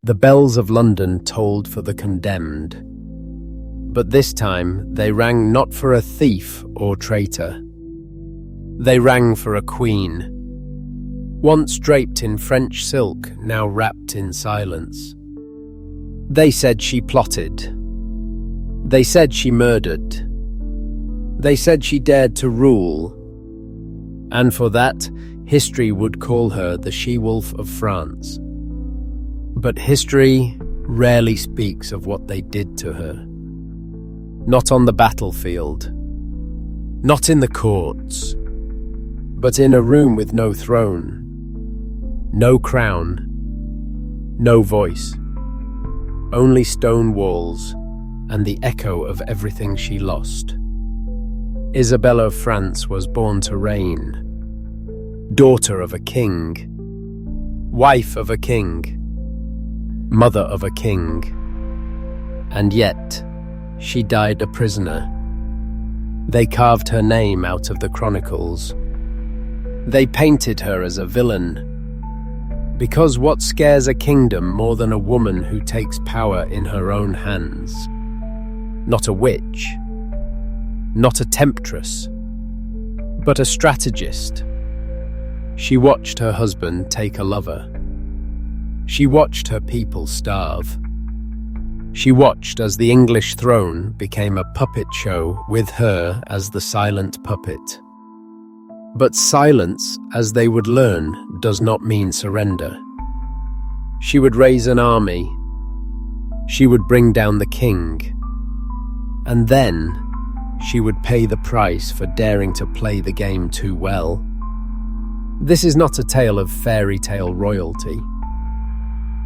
The bells of London tolled for the condemned, but this time they rang not for a thief or traitor. They rang for a queen, once draped in French silk, now wrapped in silence. They said she plotted. They said she murdered. They said she dared to rule. And for that, history would call her the she-wolf of France. But history rarely speaks of what they did to her. Not on the battlefield, not in the courts, but in a room with no throne, no crown, no voice, only stone walls and the echo of everything she lost. Isabella of France was born to reign, daughter of a king, wife of a king, mother of a king, and yet she died a prisoner. They carved her name out of the chronicles. They painted her as a villain, because what scares a kingdom more than a woman who takes power in her own hands? Not a witch, not a temptress, but a strategist. She watched her husband take a lover. She watched her people starve. She watched as the English throne became a puppet show with her as the silent puppet. But silence, as they would learn, does not mean surrender. She would raise an army. She would bring down the king. And then she would pay the price for daring to play the game too well. This is not a tale of fairy tale royalty.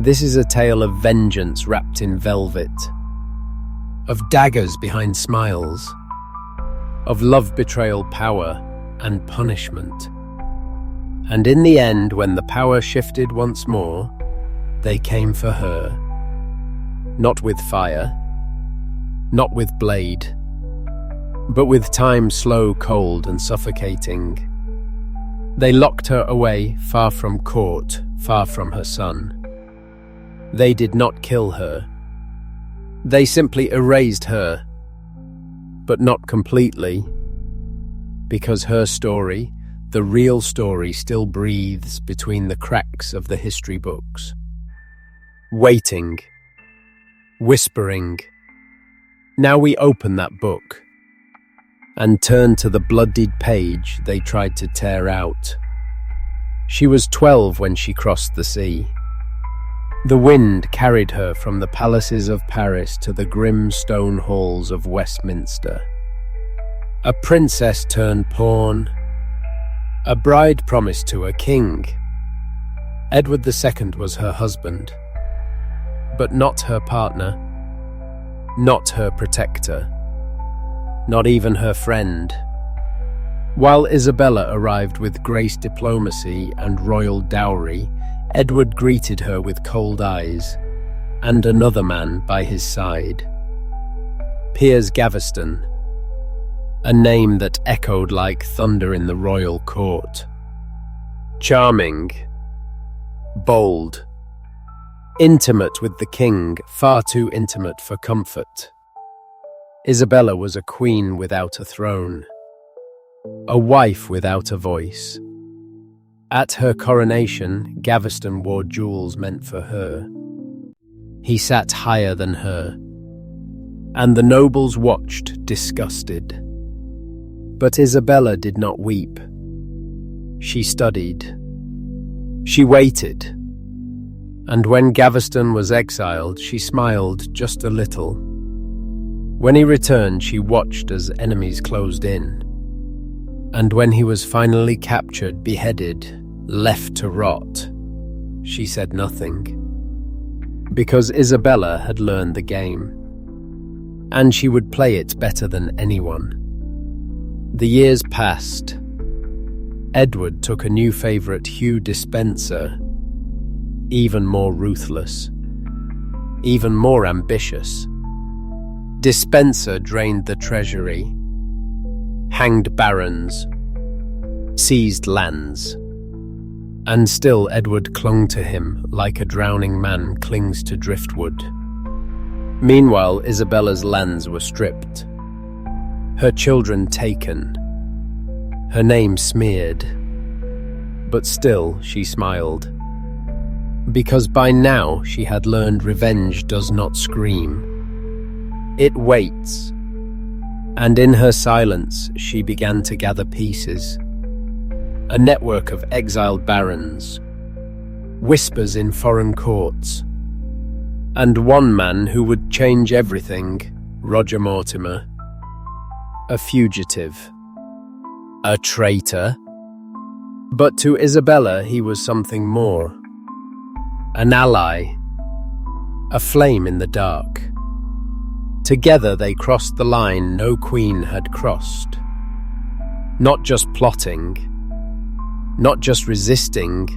This is a tale of vengeance wrapped in velvet, of daggers behind smiles, of love, betrayal, power, and punishment. And in the end, when the power shifted once more, they came for her. Not with fire, not with blade, but with time slow, cold, and suffocating. They locked her away, far from court, far from her son. They did not kill her. They simply erased her, but not completely, because her story, the real story, still breathes between the cracks of the history books. Waiting, whispering. Now we open that book and turn to the bloodied page they tried to tear out. She was 12 when she crossed the sea. The wind carried her from the palaces of Paris to the grim stone halls of Westminster. A princess turned pawn, a bride promised to a king. Edward II was her husband, but not her partner, not her protector, not even her friend. While Isabella arrived with grace, diplomacy, and royal dowry, Edward greeted her with cold eyes, and another man by his side. Piers Gaveston, a name that echoed like thunder in the royal court. Charming, bold, intimate with the king, far too intimate for comfort. Isabella was a queen without a throne, a wife without a voice. At her coronation, Gaveston wore jewels meant for her. He sat higher than her, and the nobles watched, disgusted. But Isabella did not weep. She studied. She waited. And when Gaveston was exiled, she smiled just a little. When he returned, she watched as enemies closed in. And when he was finally captured, beheaded, left to rot, she said nothing. Because Isabella had learned the game, and she would play it better than anyone. The years passed. Edward took a new favourite, Hugh Despenser, even more ruthless, even more ambitious. Despenser drained the treasury, hanged barons, seized lands, And still Edward clung to him like a drowning man clings to driftwood. Meanwhile, Isabella's lands were stripped, her children taken, her name smeared. But still she smiled, because by now she had learned revenge does not scream. It waits, and in her silence she began to gather pieces. A network of exiled barons, whispers in foreign courts, and one man who would change everything, Roger Mortimer. A fugitive, a traitor, but to Isabella he was something more. An ally, a flame in the dark. Together they crossed the line no queen had crossed. Not just plotting, not just resisting,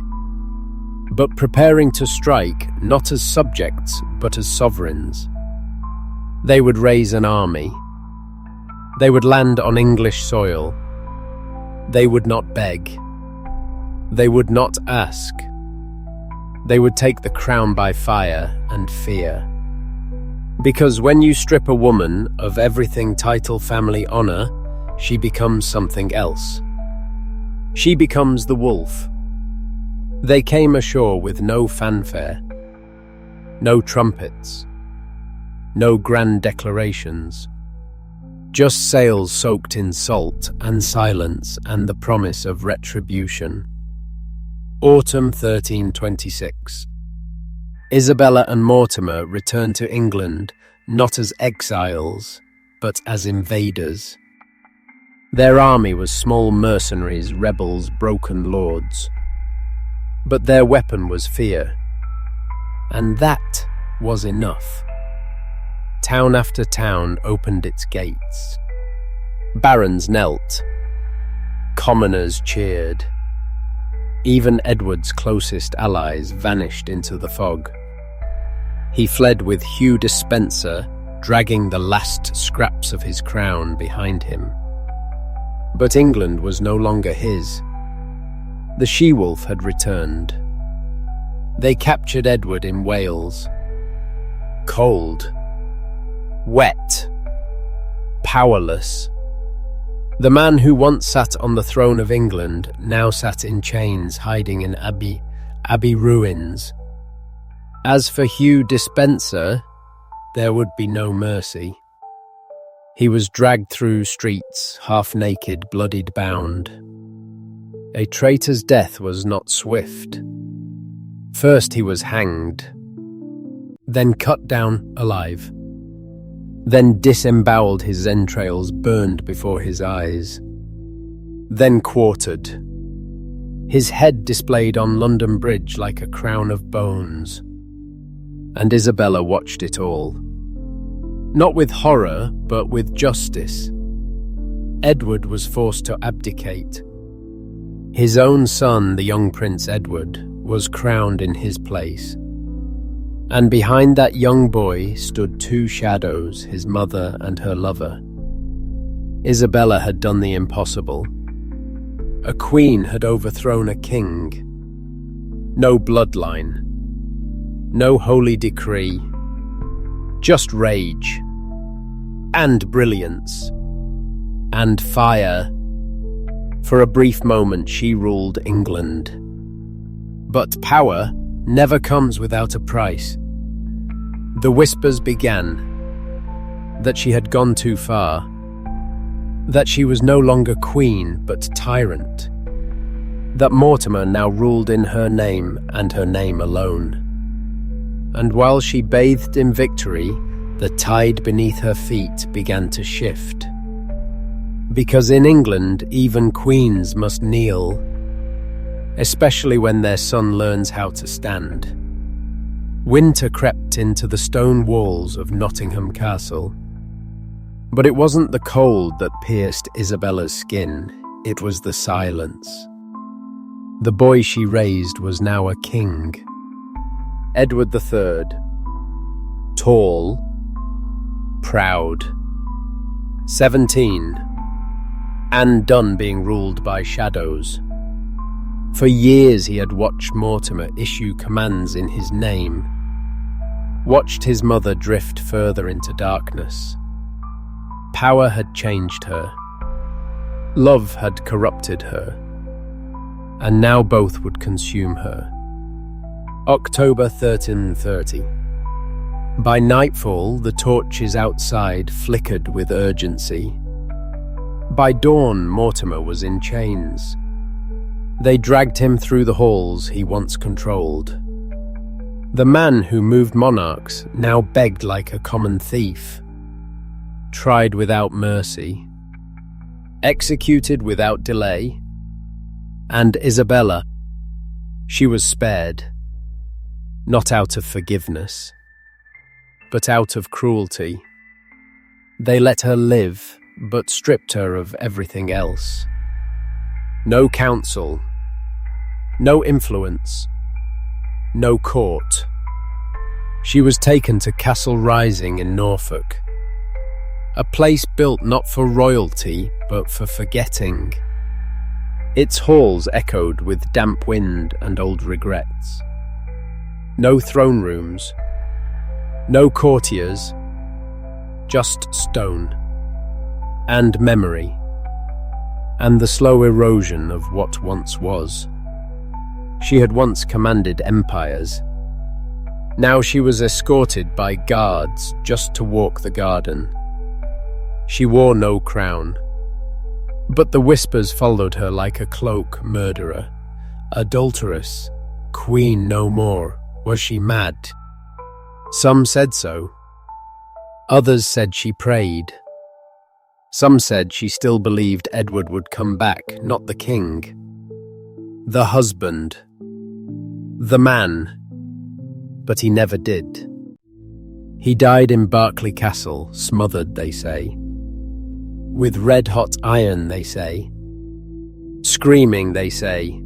but preparing to strike not as subjects but as sovereigns. They would raise an army. They would land on English soil. They would not beg. They would not ask. They would take the crown by fire and fear. Because when you strip a woman of everything title, family, honor, she becomes something else. She becomes the wolf. They came ashore with no fanfare, no trumpets, no grand declarations, just sails soaked in salt and silence and the promise of retribution. Autumn 1326. Isabella and Mortimer returned to England not as exiles, but as invaders. Their army was small mercenaries, rebels, broken lords. But their weapon was fear. And that was enough. Town after town opened its gates. Barons knelt. Commoners cheered. Even Edward's closest allies vanished into the fog. He fled with Hugh Despenser, dragging the last scraps of his crown behind him. But England was no longer his. The she-wolf had returned. They captured Edward in Wales. Cold, wet, powerless. The man who once sat on the throne of England now sat in chains, hiding in abbey ruins. As for Hugh Despenser, there would be no mercy. He was dragged through streets, half-naked, bloodied, bound. A traitor's death was not swift. First he was hanged, then cut down alive, then disemboweled, his entrails burned before his eyes, then quartered, his head displayed on London Bridge like a crown of bones. And Isabella watched it all. Not with horror, but with justice. Edward was forced to abdicate. His own son, the young Prince Edward, was crowned in his place. And behind that young boy stood two shadows, his mother and her lover. Isabella had done the impossible. A queen had overthrown a king. No bloodline. No holy decree. Just rage. And brilliance. And fire. For a brief moment she ruled England. But power never comes without a price. The whispers began that she had gone too far, that she was no longer queen but tyrant, that Mortimer now ruled in her name and her name alone. And while she bathed in victory, the tide beneath her feet began to shift. Because in England, even queens must kneel, especially when their son learns how to stand. Winter crept into the stone walls of Nottingham Castle. But it wasn't the cold that pierced Isabella's skin, it was the silence. The boy she raised was now a king. Edward III. Tall, proud, 17, and done being ruled by shadows. For years he had watched Mortimer issue commands in his name, watched his mother drift further into darkness. Power had changed her. Love had corrupted her. And now both would consume her. October 1330. By nightfall, the torches outside flickered with urgency. By dawn, Mortimer was in chains. They dragged him through the halls he once controlled. The man who moved monarchs now begged like a common thief, tried without mercy, executed without delay. And Isabella, she was spared, not out of forgiveness, but out of cruelty. They let her live, but stripped her of everything else. No counsel, no influence, no court. She was taken to Castle Rising in Norfolk, a place built not for royalty, but for forgetting. Its halls echoed with damp wind and old regrets. No throne rooms, no courtiers, just stone and memory, and the slow erosion of what once was. She had once commanded empires. Now she was escorted by guards just to walk the garden. She wore no crown, but the whispers followed her like a cloak. Murderer, adulteress, queen no more. Was she mad? Some said so. Others said she prayed. Some said she still believed Edward would come back, not the king. The husband. The man. But he never did. He died in Berkeley Castle, smothered, they say. With red-hot iron, they say. Screaming, they say.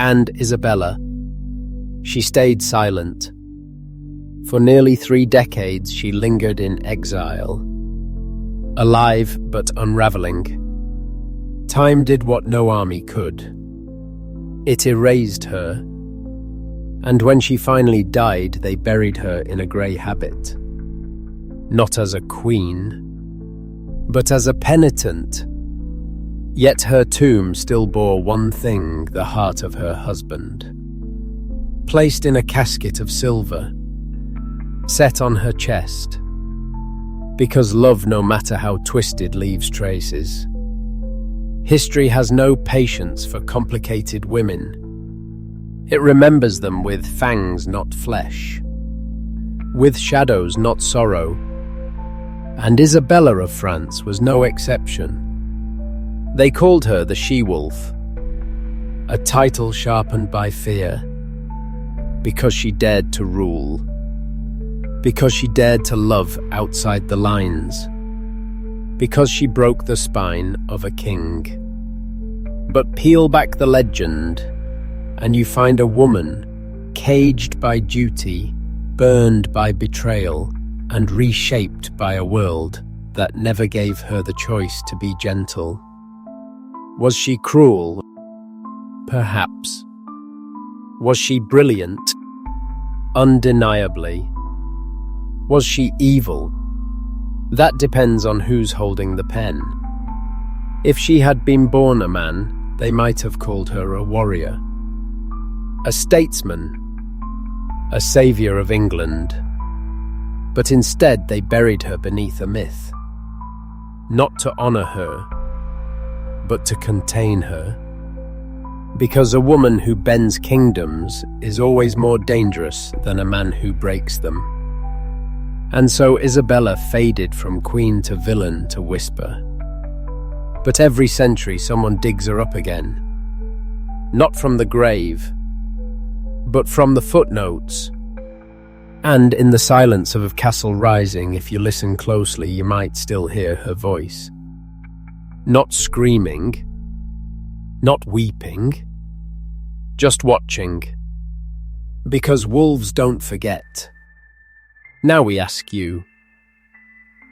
And Isabella, she stayed silent. For nearly 3 decades she lingered in exile. Alive but unraveling. Time did what no army could. It erased her. And when she finally died, they buried her in a grey habit. Not as a queen, but as a penitent. Yet her tomb still bore one thing, the heart of her husband. Placed in a casket of silver, set on her chest. Because love, no matter how twisted, leaves traces. History has no patience for complicated women. It remembers them with fangs, not flesh. With shadows, not sorrow. And Isabella of France was no exception. They called her the she-wolf, a title sharpened by fear, because she dared to rule. Because she dared to love outside the lines. Because she broke the spine of a king. But peel back the legend, and you find a woman caged by duty, burned by betrayal, and reshaped by a world that never gave her the choice to be gentle. Was she cruel? Perhaps. Was she brilliant? Undeniably. Was she evil? That depends on who's holding the pen. If she had been born a man, they might have called her a warrior, a statesman, a saviour of England. But instead they buried her beneath a myth, not to honour her, but to contain her. Because a woman who bends kingdoms is always more dangerous than a man who breaks them. And so Isabella faded from queen to villain to whisper. But every century someone digs her up again. Not from the grave, but from the footnotes. And in the silence of Castle Rising, if you listen closely, you might still hear her voice. Not screaming, not weeping, just watching. Because wolves don't forget. Now we ask you,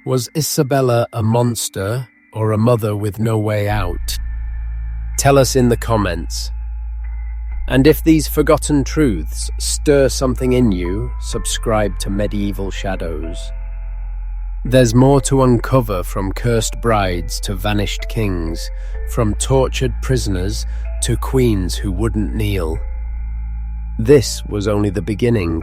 was Isabella a monster or a mother with no way out? Tell us in the comments. And if these forgotten truths stir something in you, subscribe to Medieval Shadows. There's more to uncover, from cursed brides to vanished kings, from tortured prisoners to queens who wouldn't kneel. This was only the beginning.